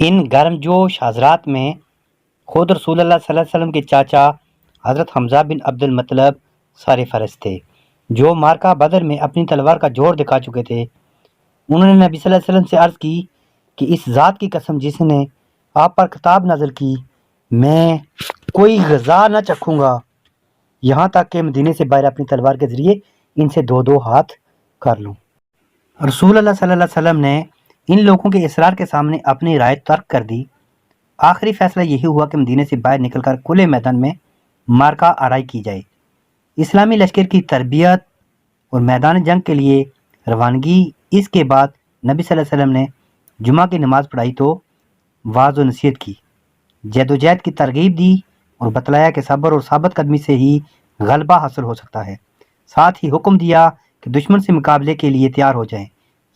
ان گرم جوش حضرات میں خود رسول اللہ صلی اللہ علیہ وسلم کے چاچا حضرت حمزہ بن عبد المطلب سار فرض تھے، جو مارکہ بدر میں اپنی تلوار کا جوڑ دکھا چکے تھے۔ انہوں نے نبی صلی اللہ علیہ وسلم سے عرض کی کہ اس ذات کی قسم جس نے آپ پر کتاب نازل کی، میں کوئی غذا نہ چکھوں گا یہاں تک کہ مدینے سے باہر اپنی تلوار کے ذریعے ان سے دو دو ہاتھ کر لوں۔ رسول اللہ صلی اللہ علیہ وسلم نے ان لوگوں کے اصرار کے سامنے اپنی رائے ترک کر دی۔ آخری فیصلہ یہی ہوا کہ مدینے سے باہر نکل کر کھلے میدان میں مارکہ آرائی کی جائے۔ اسلامی لشکر کی تربیت اور میدان جنگ کے لیے روانگی۔ اس کے بعد نبی صلی اللہ علیہ وسلم نے جمعہ کی نماز پڑھائی تو واعظ و نصیحت کی، جد و جہد کی ترغیب دی اور بتلایا کہ صبر اور ثابت قدمی سے ہی غلبہ حاصل ہو سکتا ہے۔ ساتھ ہی حکم دیا کہ دشمن سے مقابلے کے لیے تیار ہو جائیں۔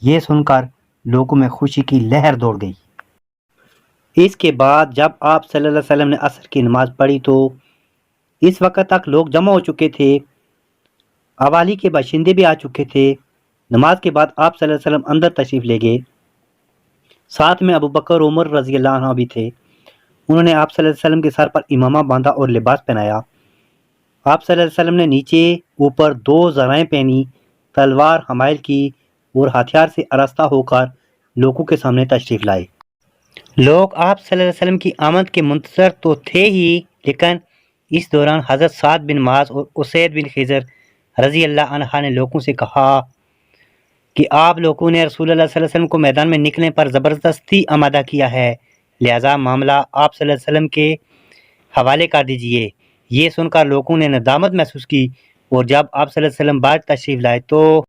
یہ سن کر لوگوں میں خوشی کی لہر دوڑ گئی۔ اس کے بعد جب آپ صلی اللہ علیہ وسلم نے عصر کی نماز پڑھی تو اس وقت تک لوگ جمع ہو چکے تھے، اوالی کے باشندے بھی آ چکے تھے۔ نماز کے بعد آپ صلی اللہ علیہ وسلم اندر تشریف لے گئے، ساتھ میں ابو بکر عمر رضی اللہ عنہ بھی تھے۔ انہوں نے آپ صلی اللہ علیہ وسلم کے سر پر امامہ باندھا اور لباس پہنایا۔ آپ صلی اللہ علیہ وسلم نے نیچے اوپر دو ذرائیں پہنی، تلوار حمائل کی اور ہتھیار سے آراستہ ہو کر لوگوں کے سامنے تشریف لائے۔ لوگ آپ صلی اللہ علیہ وسلم کی آمد کے منتظر تو تھے ہی، لیکن اس دوران حضرت سعد بن معاذ اور اسید بن خضر رضی اللہ عنہ نے لوگوں سے کہا کہ آپ لوگوں نے رسول اللہ صلی اللہ علیہ وسلم کو میدان میں نکلنے پر زبردستی آمادہ کیا ہے، لہذا معاملہ آپ صلی اللہ علیہ وسلم کے حوالے کر دیجئے۔ یہ سن کر لوگوں نے ندامت محسوس کی، اور جب آپ صلی اللہ علیہ وسلم باہر تشریف لائے تو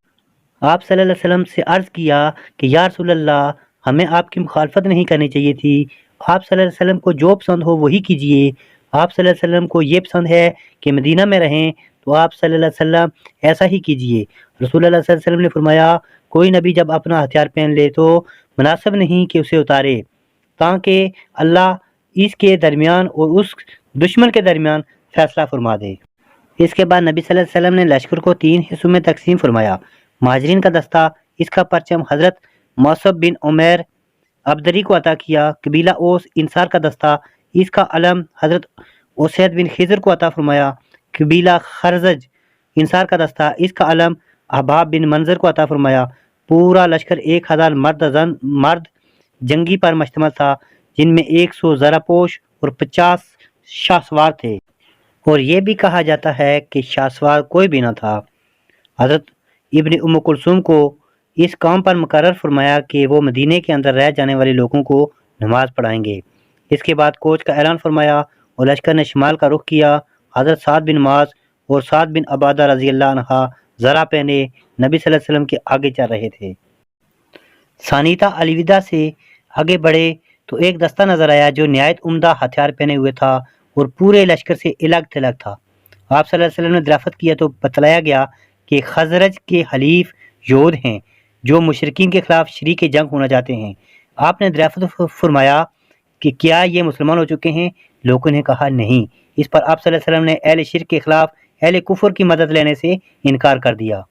آپ صلی اللہ علیہ وسلم سے عرض کیا کہ یا رسول اللہ، ہمیں آپ کی مخالفت نہیں کرنی چاہیے تھی، آپ صلی اللہ علیہ وسلم کو جو پسند ہو وہی کیجئے۔ آپ صلی اللہ علیہ وسلم کو یہ پسند ہے کہ مدینہ میں رہیں تو آپ صلی اللہ علیہ وسلم ایسا ہی کیجئے۔ رسول اللہ صلی اللہ علیہ وسلم نے فرمایا، کوئی نبی جب اپنا ہتھیار پہن لے تو مناسب نہیں کہ اسے اتارے تاکہ اللہ اس کے درمیان اور اس دشمن کے درمیان فیصلہ فرما دے۔ اس کے بعد نبی صلی اللہ علیہ وسلم نے لشکر کو 3 حصوں میں تقسیم فرمایا۔ مہاجرین کا دستہ، اس کا پرچم حضرت مصعب بن عمیر ابدری کو عطا کیا۔ قبیلہ اوس انصار کا دستہ، اس کا علم حضرت اسید بن خضر کو عطا فرمایا۔ قبیلہ خزرج انصار کا دستہ، اس کا علم احباب بن منظر کو عطا فرمایا۔ پورا لشکر 1000 مرد جنگی پر مشتمل تھا، جن میں 100 زرہ پوش اور 50 شاہ سوار تھے، اور یہ بھی کہا جاتا ہے کہ شاہ سوار کوئی بھی نہ تھا۔ حضرت ابن ام کلثوم کو اس کام پر مقرر فرمایا کہ وہ مدینے کے اندر رہ جانے والے لوگوں کو نماز پڑھائیں گے۔ اس کے بعد کوچ کا اعلان فرمایا اور لشکر نے شمال کا رخ کیا۔ حضرت سعد بن معاذ اور سعد بن عبادہ رضی اللہ عنہ زرہ پہنے نبی صلی اللہ علیہ وسلم کے آگے چل رہے تھے۔ ثانیتا الوداع سے آگے بڑھے تو ایک دستہ نظر آیا جو نہایت عمدہ ہتھیار پہنے ہوئے تھا اور پورے لشکر سے الگ تھلگ تھا۔ آپ صلی اللہ علیہ وسلم نے درافت کیا تو بتلایا گیا کہ خزرج کے حلیف یہود ہیں جو مشرکین کے خلاف شریک جنگ ہونا چاہتے ہیں۔ آپ نے درافت فرمایا کہ کیا یہ مسلمان ہو چکے ہیں؟ لوگوں نے کہا نہیں۔ اس پر آپ صلی اللہ علیہ وسلم نے اہل شرک کے خلاف اہل کفر کی مدد لینے سے انکار کر دیا۔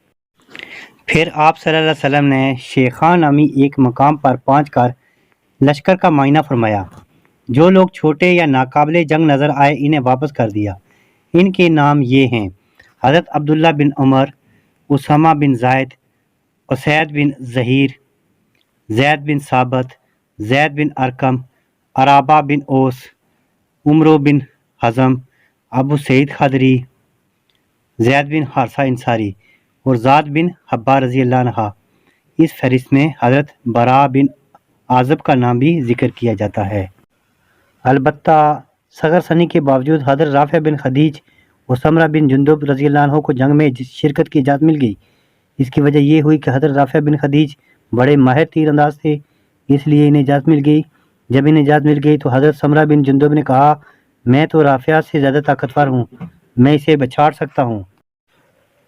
پھر آپ صلی اللہ علیہ وسلم نے شیخان نامی ایک مقام پر پہنچ کر لشکر کا معائنہ فرمایا۔ جو لوگ چھوٹے یا ناقابل جنگ نظر آئے انہیں واپس کر دیا۔ ان کے نام یہ ہیں: حضرت عبداللہ بن عمر، اسامہ بن زید، اسید بن ظہیر، زید بن ثابت، زید بن ارقم، عرابہ بن اوس، عمرو بن حزم، ابو سعید خدری، زید بن حارثہ انصاری اور زاد بن حبہ رضی اللہ عنہ۔ اس فہرست میں حضرت براء بن عازب کا نام بھی ذکر کیا جاتا ہے۔ البتہ صغر سنی کے باوجود حضرت رافع بن خدیج اور سمرہ بن جندب رضی اللہ عنہ کو جنگ میں شرکت کی اجازت مل گئی۔ اس کی وجہ یہ ہوئی کہ حضرت رافع بن خدیج بڑے ماہر تیر انداز تھے، اس لیے انہیں اجازت مل گئی۔ جب انہیں اجازت مل گئی تو حضرت سمرہ بن جندب نے کہا، میں تو رافع سے زیادہ طاقتور ہوں، میں اسے بچھاڑ سکتا ہوں۔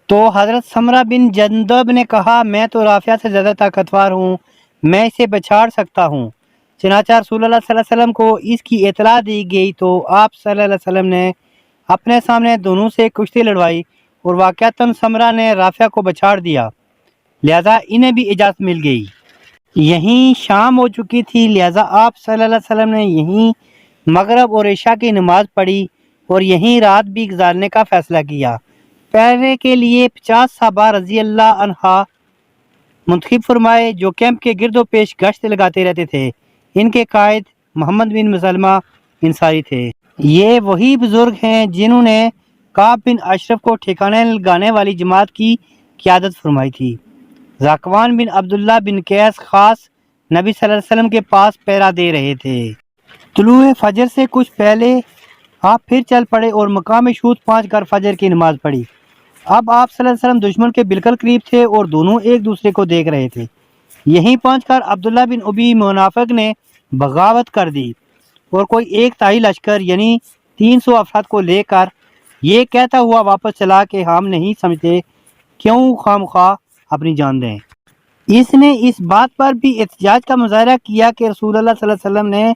تو حضرت سمرہ بن جندب نے کہا، میں تو رافع سے زیادہ طاقتور ہوں، میں اسے بچھاڑ سکتا ہوں۔ چنانچہ رسول اللہ صلی اللہ علیہ وسلم کو اس کی اطلاع دی گئی تو آپ صلی اللہ علیہ وسلم نے اپنے سامنے دونوں سے کشتی لڑوائی اور واقعتاً سمرہ نے رافع کو بچھاڑ دیا، لہذا انہیں بھی اجازت مل گئی۔ یہیں شام ہو چکی تھی، لہٰذا آپ صلی اللہ علیہ وسلم نے یہیں مغرب اور عشاء کی نماز پڑھی اور یہیں رات بھی گزارنے کا فیصلہ کیا۔ پہرے کے لیے 50 صحابہ رضی اللہ عنہ منتخب فرمائے جو کیمپ کے گرد و پیش گشت لگاتے رہتے تھے۔ ان کے قائد محمد بن مسلمہ انصاری تھے۔ یہ وہی بزرگ ہیں جنہوں نے کعب بن اشرف کو ٹھکانے لگانے والی جماعت کی قیادت فرمائی تھی۔ ذاکوان بن عبداللہ بن قیس خاص نبی صلی اللہ علیہ وسلم کے پاس پہرا دے رہے تھے۔ طلوع فجر سے کچھ پہلے آپ پھر چل پڑے اور مقام شہود پہنچ کر فجر کی نماز پڑھی۔ اب آپ صلی اللہ علیہ وسلم دشمن کے بالکل قریب تھے اور دونوں ایک دوسرے کو دیکھ رہے تھے۔ یہیں پہنچ کر عبداللہ بن ابی منافق نے بغاوت کر دی اور کوئی ایک تائی لشکر یعنی 300 افراد کو لے کر یہ کہتا ہوا واپس چلا کہ ہم نہیں سمجھتے کیوں خواہ اپنی جان دیں۔ اس نے اس بات پر بھی احتجاج کا مظاہرہ کیا کہ رسول اللہ صلی اللہ علیہ وسلم نے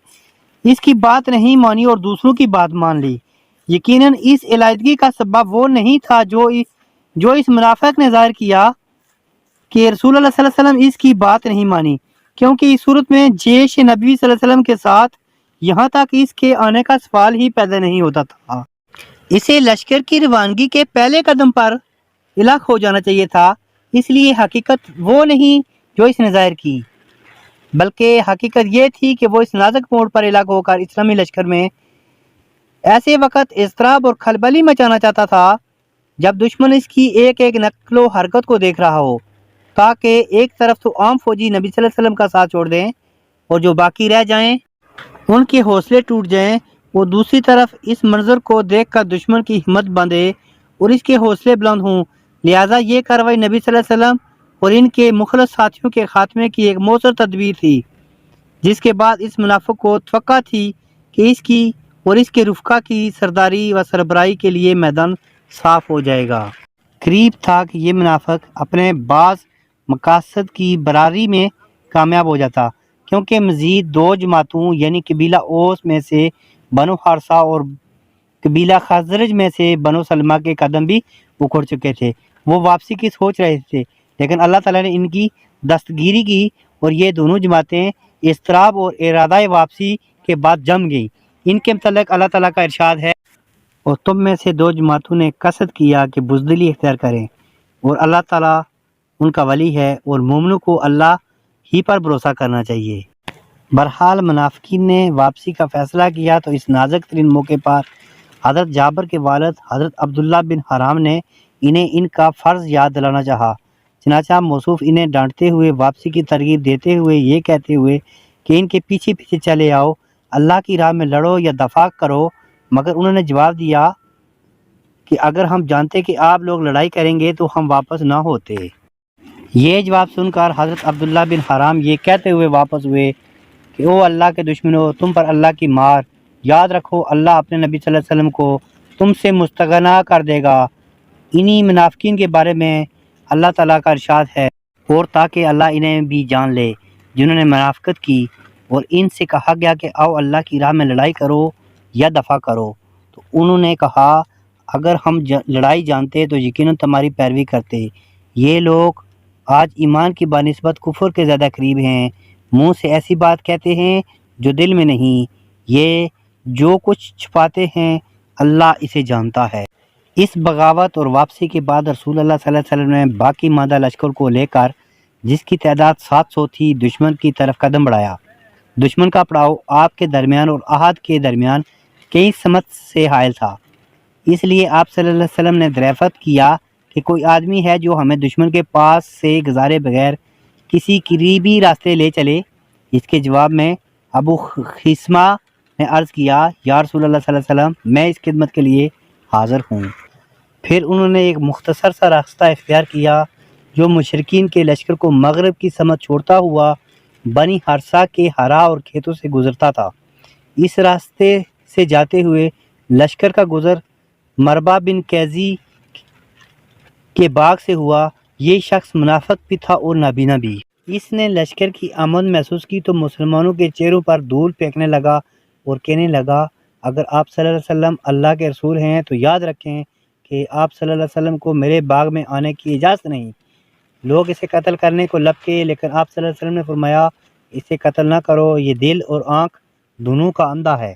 اس کی بات نہیں مانی اور دوسروں کی بات مان لی۔ یقیناً اس علیحدگی کا سبب وہ نہیں تھا جو اس منافق نے ظاہر کیا کہ رسول اللہ صلی اللہ علیہ وسلم اس کی بات نہیں مانی، کیونکہ اس صورت میں جیش نبی صلی اللہ علیہ وسلم کے ساتھ یہاں تک اس کے آنے کا سوال ہی پیدا نہیں ہوتا تھا۔ اسے لشکر کی روانگی کے پہلے قدم پر ہلاک ہو جانا چاہیے تھا۔ اس لیے حقیقت وہ نہیں جو اس نے ظاہر کی، بلکہ حقیقت یہ تھی کہ وہ اس نازک موڑ پر ہلاک ہو کر اسلامی لشکر میں ایسے وقت اضطراب اور کھلبلی مچانا چاہتا تھا جب دشمن اس کی ایک ایک نقل و حرکت کو دیکھ رہا ہو، تاکہ ایک طرف تو عام فوجی نبی صلی اللہ علیہ وسلم کا ساتھ چھوڑ دیں اور جو باقی رہ جائیں ان کے حوصلے ٹوٹ جائیں، اور دوسری طرف اس منظر کو دیکھ کر دشمن کی ہمت بندھے اور اس کے حوصلے بلند ہوں۔ لہٰذا یہ کارروائی نبی صلی اللہ علیہ وسلم اور ان کے مخلص ساتھیوں کے خاتمے کی ایک مؤثر تدبیر تھی، جس کے بعد اس منافق کو توقع تھی کہ اس کی اور اس کے رفقا کی سرداری و سربراہی کے لیے میدان صاف ہو جائے گا۔ قریب تھا کہ یہ منافق اپنے بعض مقاصد کی براری میں کامیاب ہو جاتا، کیونکہ مزید 2 جماعتوں یعنی قبیلہ اوس میں سے بنو حارثہ اور قبیلہ خزرج میں سے بنو سلمہ کے قدم بھی اکھڑ چکے تھے۔ وہ واپسی کی سوچ رہے تھے، لیکن اللہ تعالیٰ نے ان کی دستگیری کی اور یہ دونوں جماعتیں اضطراب اور ارادہ واپسی کے بعد جم گئیں۔ ان کے متعلق اللہ تعالیٰ کا ارشاد ہے، اور تم میں سے 2 جماعتوں نے قصد کیا کہ بزدلی اختیار کریں، اور اللہ تعالیٰ ان کا ولی ہے، اور مومنوں کو اللہ ہی پر بھروسہ کرنا چاہیے۔ بہرحال منافقین نے واپسی کا فیصلہ کیا تو اس نازک ترین موقع پر حضرت جابر کے والد حضرت عبداللہ بن حرام نے انہیں ان کا فرض یاد دلانا چاہا۔ چنانچہ موصوف انہیں ڈانٹتے ہوئے واپسی کی ترغیب دیتے ہوئے یہ کہتے ہوئے کہ ان کے پیچھے پیچھے چلے آؤ، اللہ کی راہ میں لڑو یا دفاع کرو، مگر انہوں نے جواب دیا کہ اگر ہم جانتے کہ آپ لوگ لڑائی کریں گے تو ہم واپس نہ ہوتے۔ یہ جواب سن کر حضرت عبداللہ بن حرام یہ کہتے ہوئے واپس ہوئے کہ او اللہ کے دشمنوں، تم پر اللہ کی مار، یاد رکھو اللہ اپنے نبی صلی اللہ علیہ وسلم کو تم سے مستغنی کر دے گا۔ انہی منافقین کے بارے میں اللہ تعالیٰ کا ارشاد ہے، اور تاکہ اللہ انہیں بھی جان لے جنہوں نے منافقت کی، اور ان سے کہا گیا کہ آؤ اللہ کی راہ میں لڑائی کرو یا دفاع کرو، تو انہوں نے کہا اگر ہم لڑائی جانتے تو یقیناً تمہاری پیروی کرتے۔ یہ لوگ آج ایمان کی بنسبت کفر کے زیادہ قریب ہیں، منہ سے ایسی بات کہتے ہیں جو دل میں نہیں، یہ جو کچھ چھپاتے ہیں اللہ اسے جانتا ہے۔ اس بغاوت اور واپسی کے بعد رسول اللہ صلی اللہ علیہ وسلم نے باقی ماندہ لشکر کو لے کر، جس کی تعداد 700 تھی، دشمن کی طرف قدم بڑھایا۔ دشمن کا پڑاؤ آپ کے درمیان اور احد کے درمیان کئی سمت سے حائل تھا، اس لیے آپ صلی اللہ علیہ وسلم نے دریافت کیا کہ کوئی آدمی ہے جو ہمیں دشمن کے پاس سے گزارے بغیر کسی قریبی راستے لے چلے؟ اس کے جواب میں ابو خیثمہ نے عرض کیا، یا رسول اللہ صلی اللہ علیہ وسلم، میں اس خدمت کے لیے حاضر ہوں۔ پھر انہوں نے ایک مختصر سا راستہ اختیار کیا جو مشرکین کے لشکر کو مغرب کی سمت چھوڑتا ہوا بنی حارثہ کے ہرا اور کھیتوں سے گزرتا تھا۔ اس راستے سے جاتے ہوئے لشکر کا گزر مربع بن کیزی کے باغ سے ہوا۔ یہ شخص منافق بھی تھا اور نابینا بھی۔ اس نے لشکر کی آمد محسوس کی تو مسلمانوں کے چہروں پر دھول پھینکنے لگا اور کہنے لگا، اگر آپ صلی اللہ علیہ وسلم اللہ کے رسول ہیں تو یاد رکھیں کہ آپ صلی اللہ علیہ وسلم کو میرے باغ میں آنے کی اجازت نہیں۔ لوگ اسے قتل کرنے کو لپکے، لیکن آپ صلی اللہ علیہ وسلم نے فرمایا اسے قتل نہ کرو، یہ دل اور آنکھ دونوں کا اندھا ہے۔